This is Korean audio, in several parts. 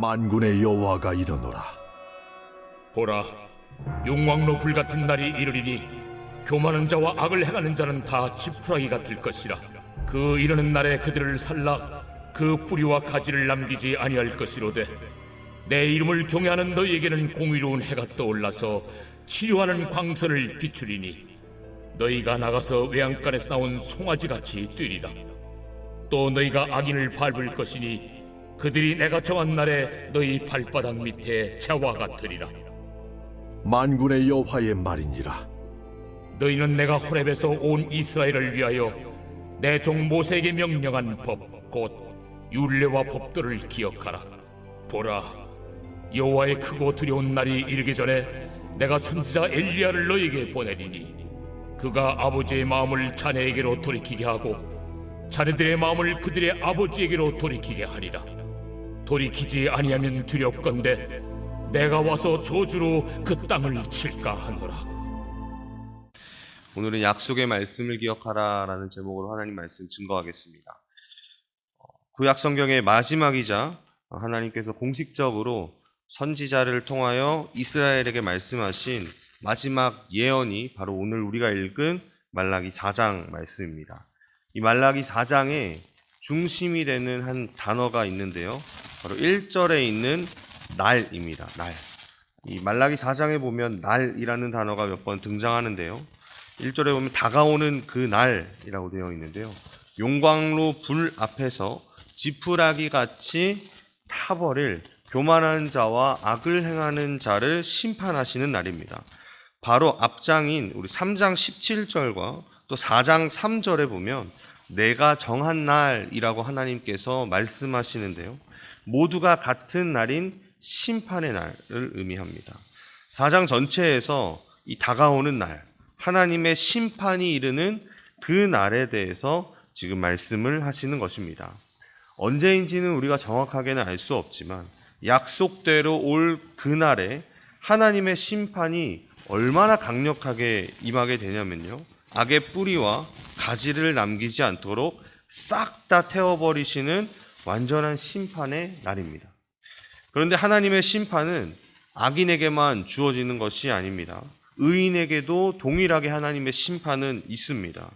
만군의 여호와가 이르노라. 보라, 용광로 불같은 날이 이르리니 교만한 자와 악을 행하는 자는 다 지푸라기가 될 것이라. 그 이르는 날에 그들을 살라 그 뿌리와 가지를 남기지 아니할 것이로되, 내 이름을 경외하는 너희에게는 공의로운 해가 떠올라서 치료하는 광선을 비추리니 너희가 나가서 외양간에서 나온 송아지같이 뛰리라. 또 너희가 악인을 밟을 것이니 그들이 내가 정한 날에 너희 발바닥 밑에 재와 같으리라. 만군의 여호와의 말이니라. 너희는 내가 호렙에서 온 이스라엘을 위하여 내 종 모세에게 명령한 법 곧 율례와 법도를 기억하라. 보라, 여호와의 크고 두려운 날이 이르기 전에 내가 선지자 엘리야를 너희에게 보내리니 그가 아버지의 마음을 자네에게로 돌이키게 하고 자네들의 마음을 그들의 아버지에게로 돌이키게 하리라. 돌이키지 아니하면 두렵건대 내가 와서 저주로 그 땅을 칠까 하노라. 오늘은 약속의 말씀을 기억하라라는 제목으로 하나님 말씀 증거하겠습니다. 구약 성경의 마지막이자 하나님께서 공식적으로 선지자를 통하여 이스라엘에게 말씀하신 마지막 예언이 바로 오늘 우리가 읽은 말라기 4장 말씀입니다. 이 말라기 4장의 중심이 되는 한 단어가 있는데요, 바로 1절에 있는 날입니다. 날. 이 말라기 4장에 보면 날이라는 단어가 몇 번 등장하는데요, 1절에 보면 다가오는 그 날이라고 되어 있는데요, 용광로 불 앞에서 지푸라기 같이 타버릴 교만한 자와 악을 행하는 자를 심판하시는 날입니다. 바로 앞장인 우리 3장 17절과 또 4장 3절에 보면 내가 정한 날이라고 하나님께서 말씀하시는데요, 모두가 같은 날인 심판의 날을 의미합니다. 4장 전체에서 이 다가오는 날, 하나님의 심판이 이르는 그 날에 대해서 지금 말씀을 하시는 것입니다. 언제인지는 우리가 정확하게는 알 수 없지만 약속대로 올 그날에 하나님의 심판이 얼마나 강력하게 임하게 되냐면요, 악의 뿌리와 가지를 남기지 않도록 싹 다 태워버리시는 완전한 심판의 날입니다. 그런데 하나님의 심판은 악인에게만 주어지는 것이 아닙니다. 의인에게도 동일하게 하나님의 심판은 있습니다.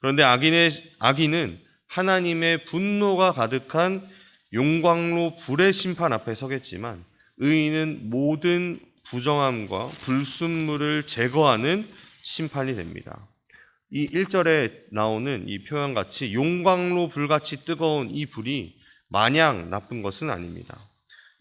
그런데 악인은 하나님의 분노가 가득한 용광로 불의 심판 앞에 서겠지만, 의인은 모든 부정함과 불순물을 제거하는 심판이 됩니다. 이 1절에 나오는 이 표현같이 용광로 불같이 뜨거운 이 불이 마냥 나쁜 것은 아닙니다.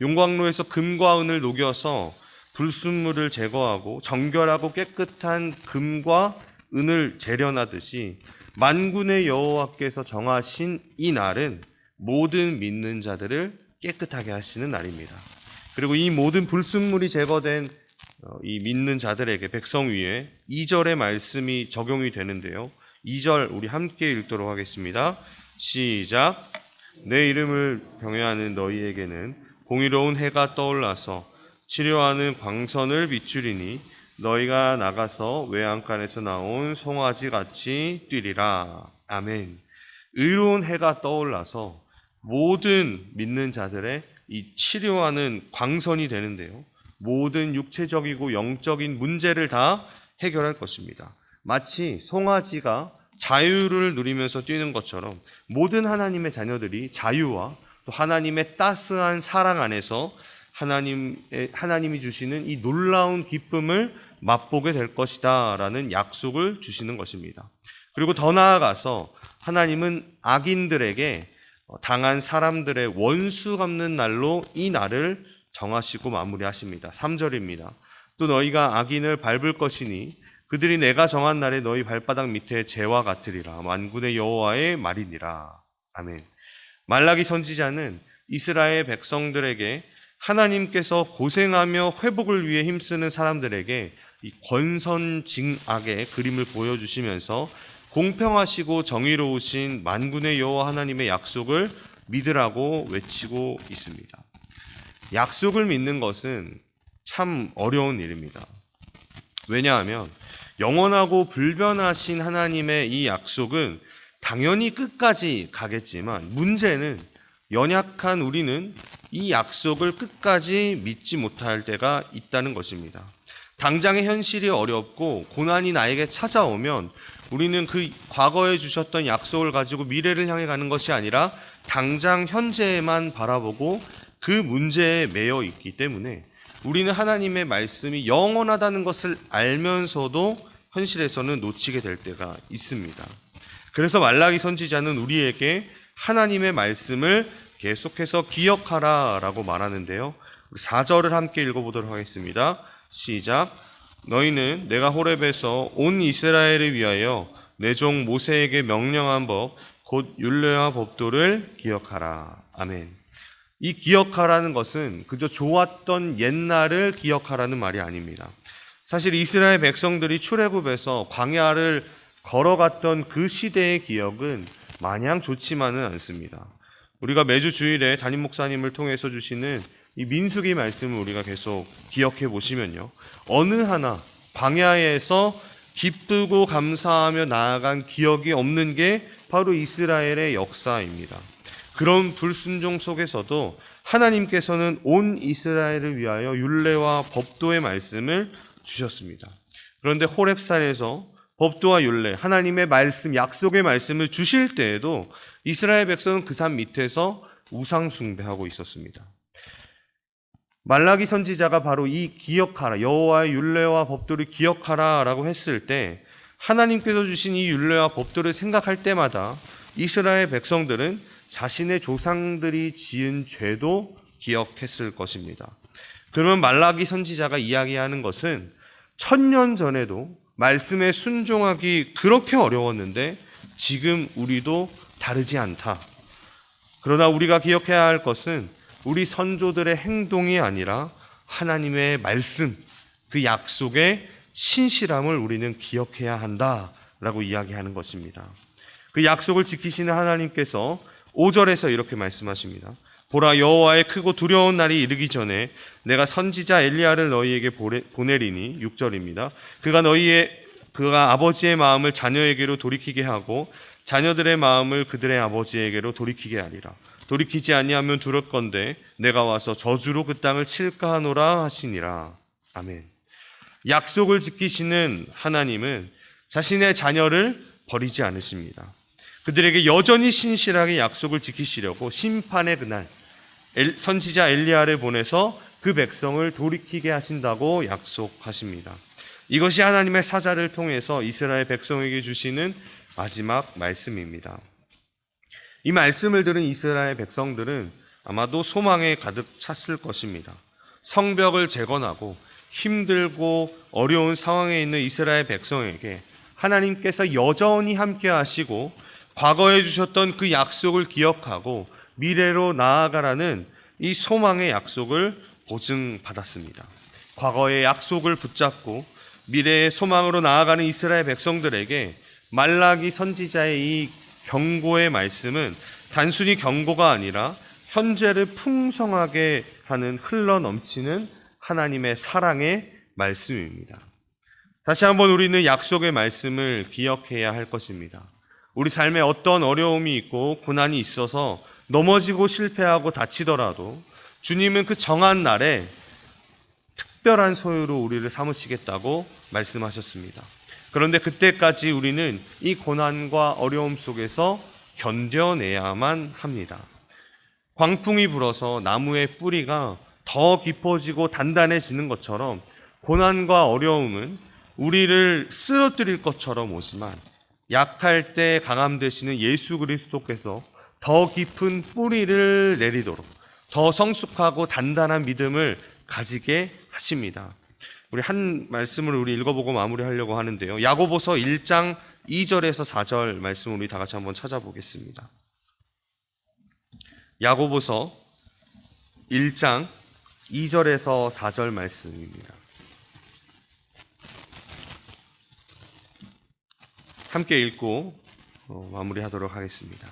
용광로에서 금과 은을 녹여서 불순물을 제거하고 정결하고 깨끗한 금과 은을 재련하듯이 만군의 여호와께서 정하신 이 날은 모든 믿는 자들을 깨끗하게 하시는 날입니다. 그리고 이 모든 불순물이 제거된 이 믿는 자들에게, 백성 위에 2절의 말씀이 적용이 되는데요, 2절 우리 함께 읽도록 하겠습니다. 시작. 내 이름을 경외하는 너희에게는 공의로운 해가 떠올라서 치료하는 광선을 비추리니 너희가 나가서 외양간에서 나온 송아지같이 뛰리라. 아멘. 의로운 해가 떠올라서 모든 믿는 자들의 이 치료하는 광선이 되는데요, 모든 육체적이고 영적인 문제를 다 해결할 것입니다. 마치 송아지가 자유를 누리면서 뛰는 것처럼 모든 하나님의 자녀들이 자유와 또 하나님의 따스한 사랑 안에서 하나님이 주시는 이 놀라운 기쁨을 맛보게 될 것이다 라는 약속을 주시는 것입니다. 그리고 더 나아가서 하나님은 악인들에게 당한 사람들의 원수 갚는 날로 이 날을 정하시고 마무리하십니다. 3절입니다. 또 너희가 악인을 밟을 것이니 그들이 내가 정한 날에 너희 발바닥 밑에 재와 같으리라. 만군의 여호와의 말이니라. 아멘. 말라기 선지자는 이스라엘 백성들에게 하나님께서 고생하며 회복을 위해 힘쓰는 사람들에게 이 권선징악의 그림을 보여주시면서 공평하시고 정의로우신 만군의 여호와 하나님의 약속을 믿으라고 외치고 있습니다. 약속을 믿는 것은 참 어려운 일입니다. 왜냐하면 영원하고 불변하신 하나님의 이 약속은 당연히 끝까지 가겠지만, 문제는 연약한 우리는 이 약속을 끝까지 믿지 못할 때가 있다는 것입니다. 당장의 현실이 어렵고 고난이 나에게 찾아오면 우리는 그 과거에 주셨던 약속을 가지고 미래를 향해 가는 것이 아니라 당장 현재에만 바라보고 그 문제에 매여 있기 때문에 우리는 하나님의 말씀이 영원하다는 것을 알면서도 현실에서는 놓치게 될 때가 있습니다. 그래서 말라기 선지자는 우리에게 하나님의 말씀을 계속해서 기억하라 라고 말하는데요. 4절을 함께 읽어보도록 하겠습니다. 시작. 너희는 내가 호렙에서 온 이스라엘을 위하여 내 종 모세에게 명령한 법 곧 율례와 법도를 기억하라. 아멘. 이 기억하라는 것은 그저 좋았던 옛날을 기억하라는 말이 아닙니다. 사실 이스라엘 백성들이 출애굽에서 광야를 걸어갔던 그 시대의 기억은 마냥 좋지만은 않습니다. 우리가 매주 주일에 담임 목사님을 통해서 주시는 이 민수기 말씀을 우리가 계속 기억해 보시면요, 어느 하나 광야에서 기쁘고 감사하며 나아간 기억이 없는 게 바로 이스라엘의 역사입니다. 그런 불순종 속에서도 하나님께서는 온 이스라엘을 위하여 율례와 법도의 말씀을 주셨습니다. 그런데 호렙산에서 법도와 율례, 하나님의 말씀, 약속의 말씀을 주실 때에도 이스라엘 백성은 그 산 밑에서 우상 숭배하고 있었습니다. 말라기 선지자가 바로 이 기억하라, 여호와의 율례와 법도를 기억하라 라고 했을 때 하나님께서 주신 이 율례와 법도를 생각할 때마다 이스라엘 백성들은 자신의 조상들이 지은 죄도 기억했을 것입니다. 그러면 말라기 선지자가 이야기하는 것은 1000년 전에도 말씀에 순종하기 그렇게 어려웠는데 지금 우리도 다르지 않다. 그러나 우리가 기억해야 할 것은 우리 선조들의 행동이 아니라 하나님의 말씀, 그 약속의 신실함을 우리는 기억해야 한다라고 이야기하는 것입니다. 그 약속을 지키시는 하나님께서 5절에서 이렇게 말씀하십니다. 보라, 여호와의 크고 두려운 날이 이르기 전에 내가 선지자 엘리야를 너희에게 보내리니 6절입니다. 그가 아버지의 마음을 자녀에게로 돌이키게 하고 자녀들의 마음을 그들의 아버지에게로 돌이키게 하리라. 돌이키지 아니하면 두렵건대 내가 와서 저주로 그 땅을 칠까 하노라 하시니라. 아멘. 약속을 지키시는 하나님은 자신의 자녀를 버리지 않으십니다. 그들에게 여전히 신실하게 약속을 지키시려고 심판의 그날 선지자 엘리야를 보내서 그 백성을 돌이키게 하신다고 약속하십니다. 이것이 하나님의 사자를 통해서 이스라엘 백성에게 주시는 마지막 말씀입니다. 이 말씀을 들은 이스라엘 백성들은 아마도 소망에 가득 찼을 것입니다. 성벽을 재건하고 힘들고 어려운 상황에 있는 이스라엘 백성에게 하나님께서 여전히 함께 하시고 과거에 주셨던 그 약속을 기억하고 미래로 나아가라는 이 소망의 약속을 보증받았습니다. 과거의 약속을 붙잡고 미래의 소망으로 나아가는 이스라엘 백성들에게 말라기 선지자의 이 경고의 말씀은 단순히 경고가 아니라 현재를 풍성하게 하는 흘러넘치는 하나님의 사랑의 말씀입니다. 다시 한번 우리는 약속의 말씀을 기억해야 할 것입니다. 우리 삶에 어떤 어려움이 있고 고난이 있어서 넘어지고 실패하고 다치더라도 주님은 그 정한 날에 특별한 소유로 우리를 삼으시겠다고 말씀하셨습니다. 그런데 그때까지 우리는 이 고난과 어려움 속에서 견뎌내야만 합니다. 광풍이 불어서 나무의 뿌리가 더 깊어지고 단단해지는 것처럼 고난과 어려움은 우리를 쓰러뜨릴 것처럼 오지만 약할 때 강함 되시는 예수 그리스도께서 더 깊은 뿌리를 내리도록 더 성숙하고 단단한 믿음을 가지게 하십니다. 우리 한 말씀을 우리 읽어보고 마무리하려고 하는데요. 야고보서 1장 2절에서 4절 말씀 우리 다 같이 한번 찾아보겠습니다. 야고보서 1장 2절에서 4절 말씀입니다. 함께 읽고 마무리하도록 하겠습니다.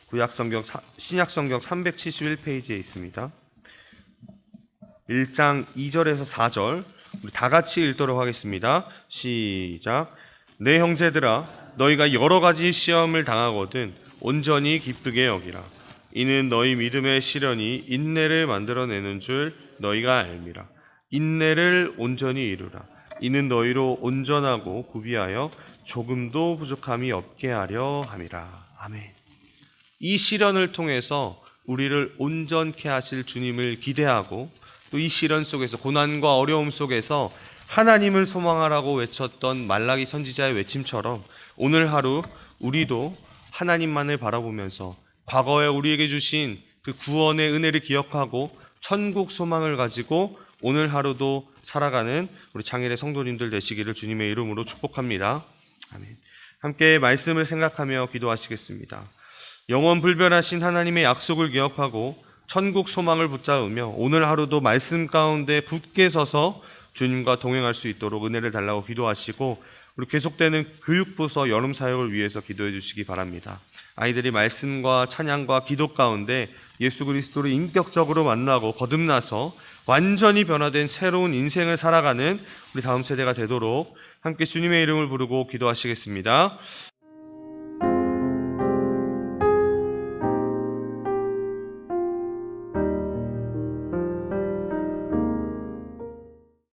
구약성경, 신약성경 371페이지에 있습니다. 1장 2절에서 4절 우리 다 같이 읽도록 하겠습니다. 시작. 내 형제들아, 너희가 여러 가지 시험을 당하거든 온전히 기쁘게 여기라. 이는 너희 믿음의 시련이 인내를 만들어내는 줄 너희가 알미라. 인내를 온전히 이루라. 이는 너희로 온전하고 구비하여 조금도 부족함이 없게 하려 함이라. 아멘. 이 시련을 통해서 우리를 온전케 하실 주님을 기대하고 또 이 시련 속에서 고난과 어려움 속에서 하나님을 소망하라고 외쳤던 말라기 선지자의 외침처럼 오늘 하루 우리도 하나님만을 바라보면서 과거에 우리에게 주신 그 구원의 은혜를 기억하고 천국 소망을 가지고 오늘 하루도 살아가는 우리 창일의 성도님들 되시기를 주님의 이름으로 축복합니다. 아멘. 함께 말씀을 생각하며 기도하시겠습니다. 영원 불변하신 하나님의 약속을 기억하고 천국 소망을 붙잡으며 오늘 하루도 말씀 가운데 굳게 서서 주님과 동행할 수 있도록 은혜를 달라고 기도하시고 우리 계속되는 교육부서 여름 사역을 위해서 기도해 주시기 바랍니다. 아이들이 말씀과 찬양과 기도 가운데 예수 그리스도를 인격적으로 만나고 거듭나서 완전히 변화된 새로운 인생을 살아가는 우리 다음 세대가 되도록 함께 주님의 이름을 부르고 기도하시겠습니다.